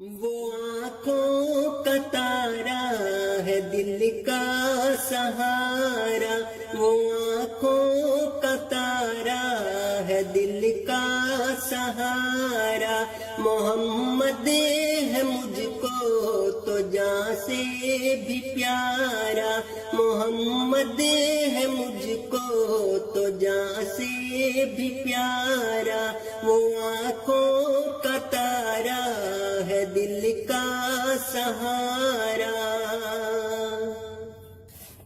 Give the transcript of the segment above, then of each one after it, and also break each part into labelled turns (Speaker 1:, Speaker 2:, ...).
Speaker 1: وہ آنکھوں کا تارا ہے دل کا سہارا، وہ آنکھوں کا تارا ہے دل کا سہارا، محمد ہے مجھ کو تو جاں سے بھی پیارا، محمد ہے مجھ کو تو جاں سے بھی پیارا، وہ آنکھوں کا تارا ہے دل کا سہارا۔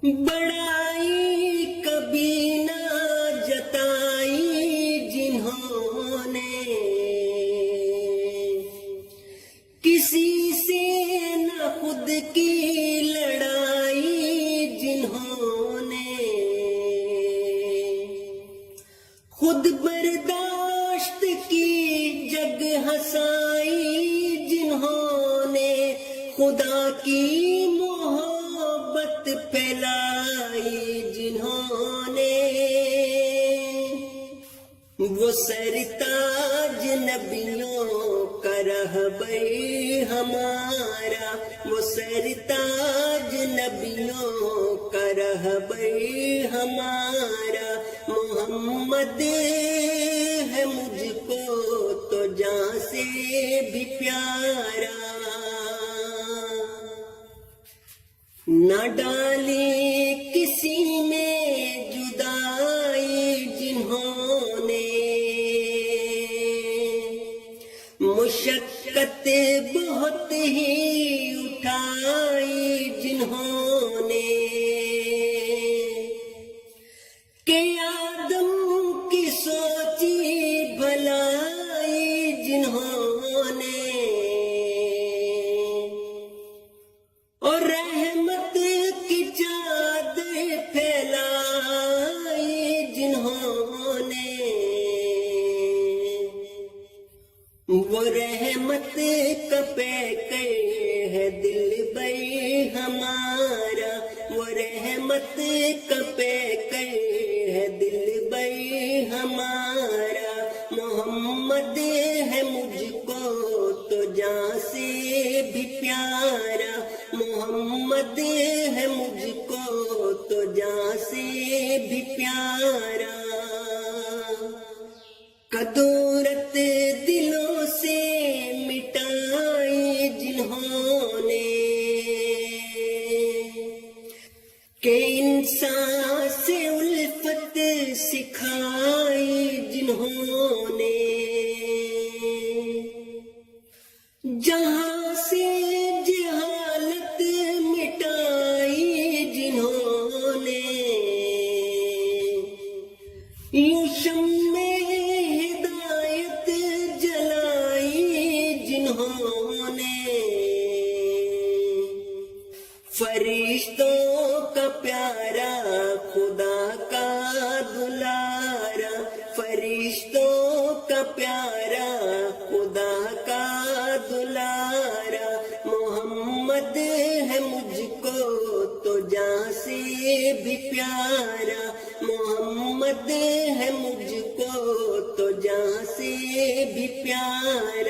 Speaker 1: بڑائی کبھی نہ جتائی جنہوں نے، کسی سے نہ خود کی لڑائی جنہوں نے، خود برداشت کی جگ ہنسائی جنہوں نے، خدا کی محبت پھیلائی جنہوں نے، وہ سرتاج نبیوں کا رہبر ہمارا، وہ سرتاج نبیوں کا رہبر ہمارا، محمد ہے مجھ کو تو جاں سے بھی پیارا۔ نہ ڈالی کسی میں جدائی جنہوں نے، مشقت بہت ہی اٹھائی جنہوں نے، کہ آدم کی سوچی بھلائی جنہوں نے، اور رحمت کی چادر پھیلائی جنہوں نے، وہ رحمت کا پیکر ہے دل بر ہمارا، وہ رحمت کا پیکر ہے دل بر ہمارا، محمد ہے مجھ کو تو جاں سے بھی پیارا، محمد ہے مجھ کو تو جاں سے بھی پیارا۔ کدورت دلوں سے مٹائی جنہوں نے، کہ انسان سے الفت سکھائی جنہوں نے، جہاں سے جہالت مٹائی جنہوں نے، یوں شمع ہدایت جلائی جنہوں نے، فرشتوں کا پیارا خدا کا دلارا، فرشتوں کا پیارا خدا کا دلارا، محمد ہے مجھ کو تو جاں سے بھی پیارا، محمد ہے مجھ کو تو جاں سے بھی پیارا۔